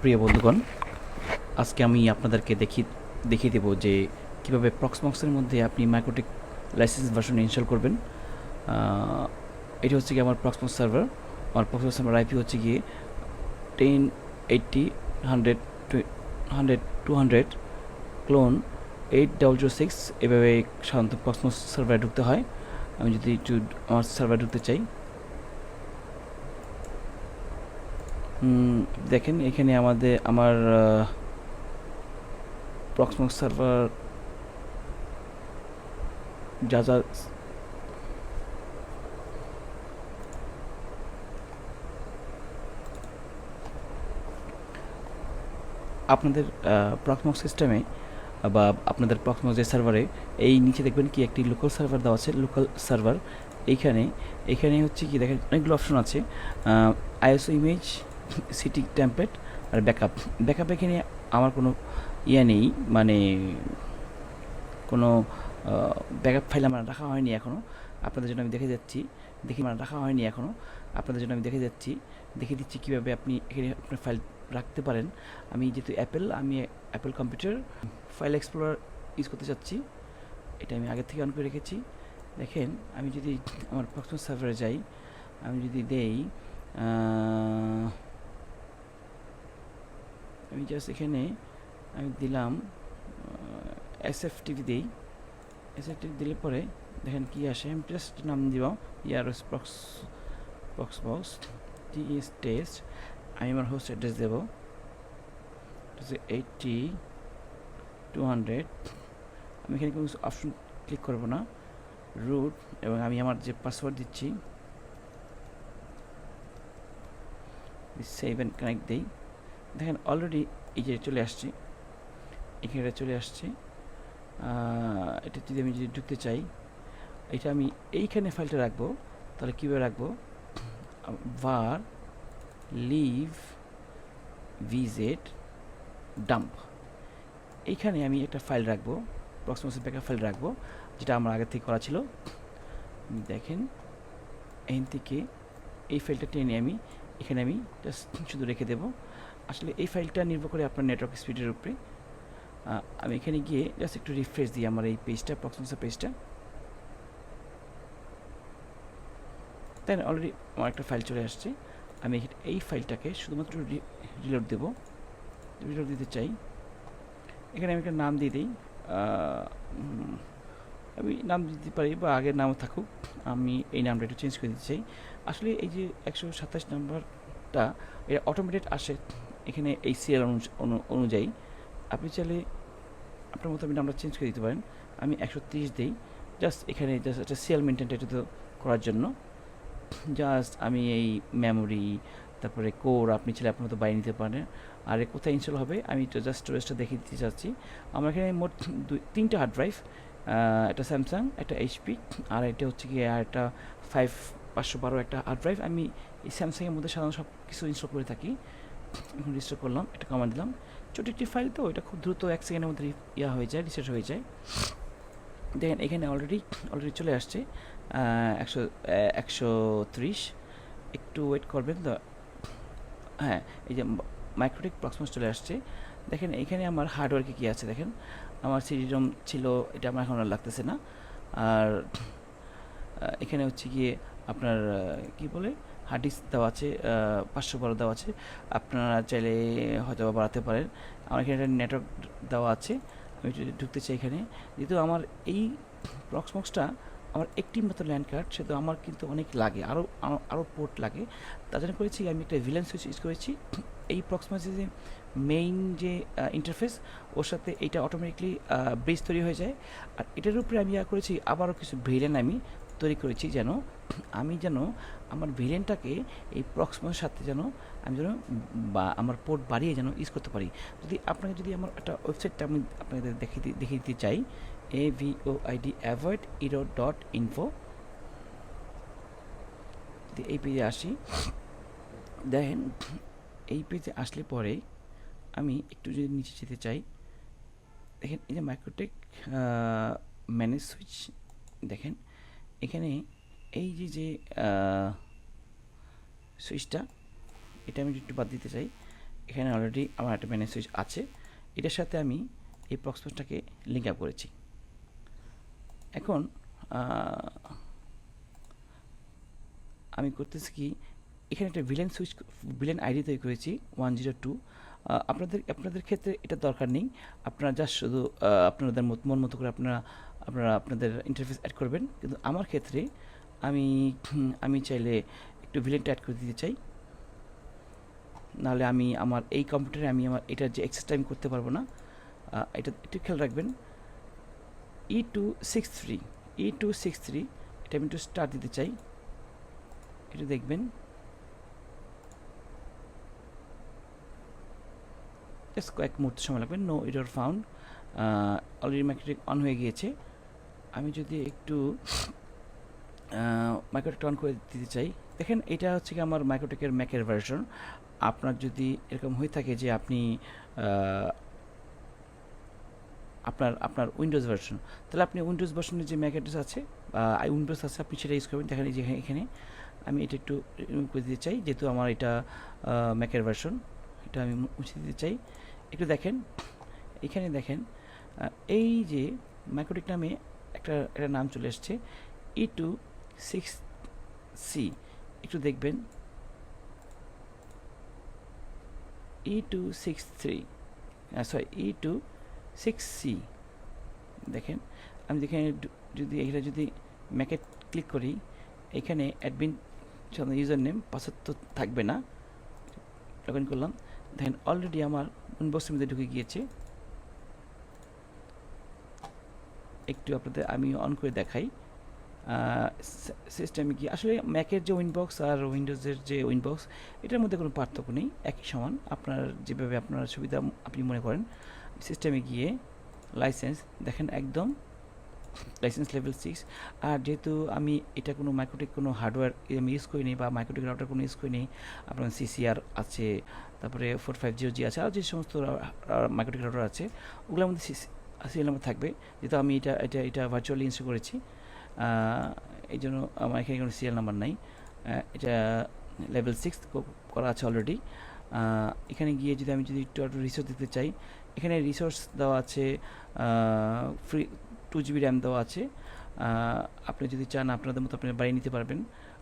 প্রিয় বন্ধুগণ, আজকে আমি আপনাদেরকে দেখিয়ে দেব যে কীভাবে প্রক্সমক্সের মধ্যে আপনি মাইক্রোটেক লাইসেন্স ভার্সন ইনস্টল করবেন। এটি হচ্ছে গিয়ে আমার প্রক্সমক্স সার্ভার। আমার প্রক্সমক্স সার্ভার আইপি হচ্ছে গিয়ে 1080 100 100 200 ক্লোন 8006। এভাবে সাধারণত প্রক্সমক্স সার্ভারে ঢুকতে হয়। আমি যদি একটু আমার সার্ভারে ঢুকতে চাই, দেখেন এখানে আমার প্রক্সমক্স সার্ভার যা যা আপনাদের প্রক্সমক্স সিস্টেমে বা আপনাদের প্রক্সমক্স যে সার্ভারে এই নিচে দেখবেন কি একটি লোকাল সার্ভার দেওয়া আছে। লোকাল সার্ভার এখানে হচ্ছে কি দেখেন অনেকগুলো অপশন আছে। আইএসও ইমেজ, সিটি টেমপ্লেট আর ব্যাকআপ এখানে আমার কোনো নেই, মানে কোনো ব্যাকআপ ফাইল আমার রাখা হয়নি এখনও। আপনাদের জন্য আমি দেখে যাচ্ছি দেখিয়ে দিচ্ছি কীভাবে আপনি এখানে আপনার ফাইল রাখতে পারেন। আমি যেহেতু আমি Apple computer file explorer use করতে চাচ্ছি, এটা আমি আগে থেকে অন করে রেখেছি। দেখেন আমি যদি আমার প্রক্সমক্স সার্ভারে যাই, আমি যদি দেই আমি জাস্ট এখানে আমি দিলাম এসএফটিভি দিই। এসএফটিভি দিলে পরে দেখেন কি আসে। আমি জাস্ট নাম দিব ইয়ারস প্রক্সবক্স টিএস টেস্ট। আমি আমার হোস্ট অ্যাড্রেস দেব 80 200। আমি এখানে কোনো অপশন ক্লিক করব না, রুট, এবং আমি আমার যে পাসওয়ার্ড দিচ্ছি সেভ অ্যান্ড কানেক্ট দিই। দেখেন অলরেডি এই যে চলে আসছে, এখানে চলে আসছে। এটা যদি আমি ঢুকতে চাই, এটা আমি এইখানে ফাইলটা রাখবো। তাহলে কীভাবে রাখবো? var লিভ ভিজেট ডাম্প, এইখানে আমি একটা ফাইল রাখবো, প্রক্সমক্সের ব্যাকআপ ফাইল রাখবো, যেটা আমার আগে থেকে করা ছিল। দেখেন এখান থেকে এই ফাইলটা টেনে আমি এখানে জাস্ট শুধু রেখে দেব। আসলে এই ফাইলটা নির্ভর করে আপনার নেটওয়ার্ক স্পিডের উপরে। আমি এখানে গিয়ে জাস্ট একটু রিফ্রেশ দিই আমার এই পেজটা, প্রক্সমক্সের পেজটা। তাই না, অলরেডি আমার একটা ফাইল চলে আসছে। আমি এই ফাইলটাকে শুধুমাত্র রিলোড দিতে চাই। এখানে আমি একটা নাম দিয়ে দিই। আমি নাম দিতে পারি বা আগের নামও থাকুক, আমি এই নামটা একটু চেঞ্জ করে দিতে চাই। আসলে এই যে 127 নাম্বারটা এটা অটোমেটেড আসে এখানে এই সিরিয়াল অনুযায়ী। আপনি চাইলে আপনার মতো আমি নামটা চেঞ্জ করে দিতে পারেন। আমি 130 দিই, জাস্ট এখানে জাস্ট একটা সিরিয়াল মেনটেনটা এটা করার জন্য। জাস্ট আমি এই মেমোরি, তারপরে কোর আপনি চাইলে আপনার মতো বাইরে নিতে পারেন। আর কোথায় ইনস্টল হবে আমি তো জাস্ট স্টোরেজটা দেখিয়ে দিতে চাচ্ছি। আমার এখানে মোট 3টা হার্ড ড্রাইভ, একটা স্যামসাং, একটা এইচপি, আর এটা হচ্ছে গিয়ে আর একটা 512 একটা হার্ড ড্রাইভ। আমি এই স্যামসাংয়ের মধ্যে সাধারণত সব কিছু ইনস্টল করে থাকি। এখন রিস্টোর করলাম, একটা কমান্ড দিলাম। ছোটো একটি ফাইল তো এটা খুব দ্রুত 1 সেকেন্ডের মধ্যে হয়ে যায়, রিসেট হয়ে যায়। দেখেন এখানে অলরেডি চলে আসছে 130। একটু ওয়েট করবেন তো। হ্যাঁ, এই যে মাইক্রোটেক প্রক্সমক্স চলে আসছে। দেখেন এখানে আমার হার্ডওয়্যারকে কী আছে, দেখেন আমার সিডি রোম ছিল, এটা আমার এখন আর লাগতেছে না। আর এখানে হচ্ছে গিয়ে আপনার কি বলে হার্ড ডিস্ক দেওয়া আছে, 512 দেওয়া আছে। আপনারা চাইলে হয়তো বাড়াতে পারেন। আমার এখানে একটা নেটওয়ার্ক দেওয়া আছে। আমি ঢুকতে চাই এখানে। যেহেতু আমার এই প্রক্সমক্সটা আমার একটি মাত্র ল্যান্ড কার্ড, সেহেতু আমার কিন্তু অনেক লাগে, আরও পোর্ট লাগে। তার জন্য করেছি আমি একটা ভিলেন সুইচ ইউজ করেছি। এই প্রক্সমক্সের যে মেইন যে ইন্টারফেস, ওর সাথে এইটা অটোমেটিকলি ব্রিজ তৈরি হয়ে যায়। আর এটার উপরে আমি করেছি আবারও কিছু ভিলেন আমি তৈরি করেছি, যেন আমার ভিলেনটাকে এই প্রক্সমক্সের সাথে বা আমার পোর্ট বাড়িয়ে ইউজ করতে পারি। যদি আমার একটা ওয়েবসাইটটা আমি আপনাদের দেখিয়ে দিতে চাই, avoid.error.info। যদি এই পেজে আসি, দেখেন এই পেজে আসলে পরে আমি একটু যদি নিচে যেতে চাই, দেখেন এই যে মাইক্রোটেক ম্যানেজ সুইচ, দেখেন এখানে এই যে সুইচটা, এটা আমি একটু বাদ দিতে চাই। এখানে অলরেডি আমার একটা ম্যানেজ সুইচ আছে, এটার সাথে আমি এই প্রক্সমোসটাকে লিঙ্ক আপ করেছি। এখন আমি করতেছি কি, এখানে একটা ভিলেন সুইচ, ভিলেন আইডি তৈরি করেছি 102। আপনাদের ক্ষেত্রে এটা দরকার নেই, আপনারা জাস্ট শুধু আপনাদের মন মতো করে আপনারা আপনাদের ইন্টারফেস অ্যাড করবেন। কিন্তু আমার ক্ষেত্রে আমি চাইলে একটু ভিলেনটা অ্যাড করে দিতে চাই, নাহলে আমি আমার এই কম্পিউটারে আমি আমার এটার যে এক্সেসটা আমি করতে পারবো না। এটা একটু খেয়াল রাখবেন, E263 এটা আমি একটু স্টার্ট দিতে চাই, এটা দেখবেন জাস্ট কয়েক মুহূর্ত সময় লাগবে। No error found, already Microtek on হয়ে গিয়েছে। আমি যদি একটু মাইক্রোটেক অন করে দিতে চাই, দেখেন এটা হচ্ছে কি আমার মাইক্রোটেকের ম্যাকের ভার্সন। আপনার যদি এরকম হয়ে থাকে যে আপনি আপনার উইন্ডোজ ভার্সন, তাহলে আপনি উইন্ডোজ ভার্সনের যে ম্যাক অ্যাড্রেস আছে বা উইন্ডোজ আছে আপনি সেটা ইউজ করবেন। দেখেন যে এখানে আমি এটা একটু রিমুভ করে দিতে চাই, যেহেতু আমার এটা ম্যাকের ভার্সন, এটা আমি মুছে দিতে চাই। একটু দেখেন, এখানে দেখেন এই যে মাইক্রোটেক নামে একটা নাম চলে আসছে, E26C। একটু দেখবেন E263 দেখেন। আমি যদি এটা যদি ম্যাকে ক্লিক করি, এখানে অ্যাডমিন ইউজার নেম পাসওয়ার্ড তো থাকবে না, লগ ইন করলাম, দেখেন অলরেডি আমার ইনবক্সের মধ্যে ঢুকে গিয়েছে। একটু আপনাদের আমি অন করে দেখাই সিস্টেমে কি আসলে ম্যাকের যে উইনবক্স আর উইন্ডোজের যে উইনবক্স, এটার মধ্যে কোনো পার্থক্য নেই, একই সমান। আপনার যেভাবে আপনার সুবিধা আপনি মনে করেন। সিস্টেমে গিয়ে লাইসেন্স দেখেন, একদম লাইসেন্স লেভেল 6। আর যেহেতু আমি এটা কোনো মাইক্রোটেক কোনো হার্ডওয়্যার আমি ইউজ করিনি বা মাইক্রোটেক রাউটার কোনো ইউজ করিনি, আপনার CCR আছে, তারপরে 4500G আছে, আর যে সমস্ত মাইক্রোটেক রাউটার আছে ওগুলোর মধ্যে সিরিয়াল নাম্বার থাকবে। যেহেতু আমি এটা ভার্চুয়ালি ইনস্টল করেছি, এই জন্য আমার এখানে কোনো সিরিয়াল নাম্বার নাই। এটা লেভেল 6 করা আছে অলরেডি। এখানে গিয়ে যদি একটু রিসোর্স দিতে চাই, এখানে রিসোর্স দেওয়া আছে, ফ্রি 2GB র্যাম দেওয়া আছে। আপনি যদি চান আপনাদের মতো আপনি বাড়িয়ে নিতে পারবেন।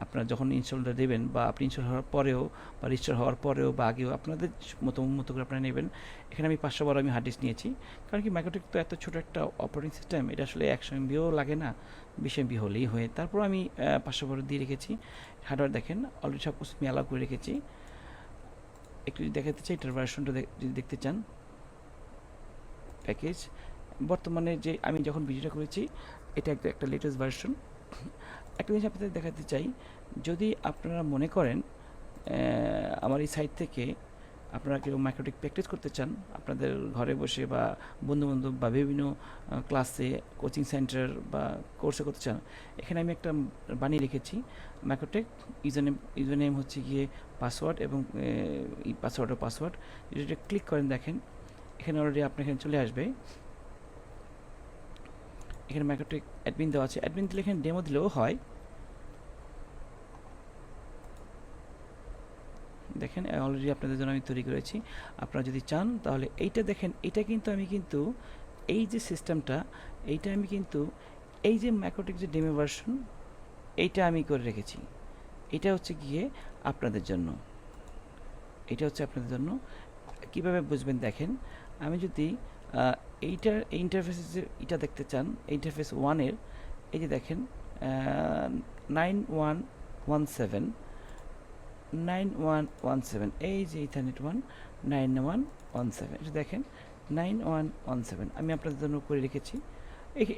আপনারা যখন ইনস্টলটা দেবেন বা আপনি ইনস্টল হওয়ার পরেও বা রেজিস্টার হওয়ার পরেও বা আগেও আপনাদের মতো করে আপনারা নেবেন। এখানে আমি 512 আমি হার্ড ডিস্ক নিয়েছি, কারণ কি মাইক্রোটেক তো এত ছোটো একটা অপারেটিং সিস্টেম, এটা আসলে 100 MBও লাগে না, 20 MB হলেই হয়ে। তারপর আমি 512 দিয়ে রেখেছি। হার্ডওয়্যার দেখেন অলরেডি সব কিছু আমি অ্যালাউ করে রেখেছি। একটু যদি দেখাতে চাই এটার ভার্সনটা যদি দেখতে চান, প্যাকেজ বর্তমানে যে আমি যখন ভিডিওটা করেছি এটা একটা লেটেস্ট ভার্সন। একটা জিনিস আপনাদের দেখাতে চাই, যদি আপনারা মনে করেন আমার এই সাইট থেকে আপনারা কেউ মাইক্রোটেক প্র্যাকটিস করতে চান আপনাদের ঘরে বসে বা বন্ধুবান্ধব বা বিভিন্ন ক্লাসে, কোচিং সেন্টার বা কোর্সে করতে চান, এখানে আমি একটা বানিয়ে রেখেছি মাইক্রোটেক ইউজার নেম হচ্ছে গিয়ে পাসওয়ার্ড এবং এই পাসওয়ার্ড যদি ক্লিক করেন দেখেন এখানে অলরেডি আপনার এখানে চলে আসবে। এখানে মাইক্রোটেক অ্যাডমিন দেওয়া আছে, অ্যাডমিন দিলে এখানে ডেমো দিলেও হয়। দেখেন অলরেডি আপনাদের জন্য আমি তৈরি করেছি। আপনারা যদি চান তাহলে এইটা দেখেন, এটা কিন্তু আমি এই যে সিস্টেমটা, এইটা আমি এই যে মাইক্রোটেক যে ডেমো ভার্সন এইটা আমি করে রেখেছি। এটা হচ্ছে গিয়ে আপনাদের জন্য, কীভাবে বুঝবেন দেখেন। আমি যদি এইটার ইন্টারফেসে এটা দেখতে চান, ইন্টারফেস 1-এর এই যে দেখেন 9117 এই যে ইথারনেট 9117, এটা দেখেন 9117 আমি আপনাদের জন্য করে রেখেছি।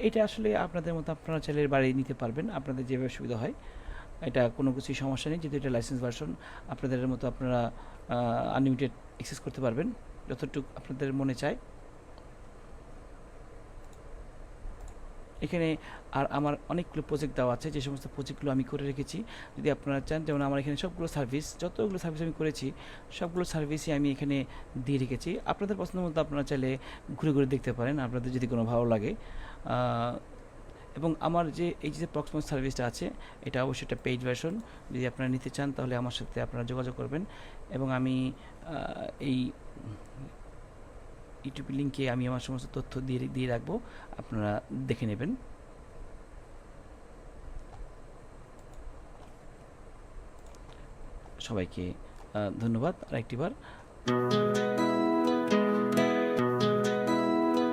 এটা আসলে আপনাদের মতো আপনারা চাইলে বাড়িয়ে নিতে পারবেন, আপনাদের যেভাবে সুবিধা হয়। এটা কোনো কিছুই সমস্যা নেই, যেহেতু এটা লাইসেন্স ভার্সন। আপনাদের মতো আপনারা আনলিমিটেড অ্যাক্সেস করতে পারবেন যতটুকু আপনাদের মনে চায়। এখানে আর আমার অনেকগুলো প্রজেক্ট দেওয়া আছে, যে সমস্ত প্রজেক্টগুলো আমি করে রেখেছি। যদি আপনারা চান, যেমন আমার এখানে সবগুলো সার্ভিস, যতগুলো সার্ভিস আমি করেছি সবগুলো সার্ভিসই আমি এখানে দিয়ে রেখেছি। আপনাদের পছন্দ মতো আপনারা চাইলে ঘুরে ঘুরে দেখতে পারেন, আপনাদের যদি কোনো ভালো লাগে। এবং আমার যে এই যে প্রক্সিমস সার্ভিসটা আছে এটা অবশ্যই একটা পেইড ভার্সন। যদি আপনারা নিতে চান তাহলে আমার সাথে আপনারা যোগাযোগ করবেন, এবং আমি এই ইউটিউব লিঙ্কে আমি আমার সমস্ত তথ্য দিয়ে রাখবো, আপনারা দেখে নেবেন। সবাইকে ধন্যবাদ আরেকটিবার।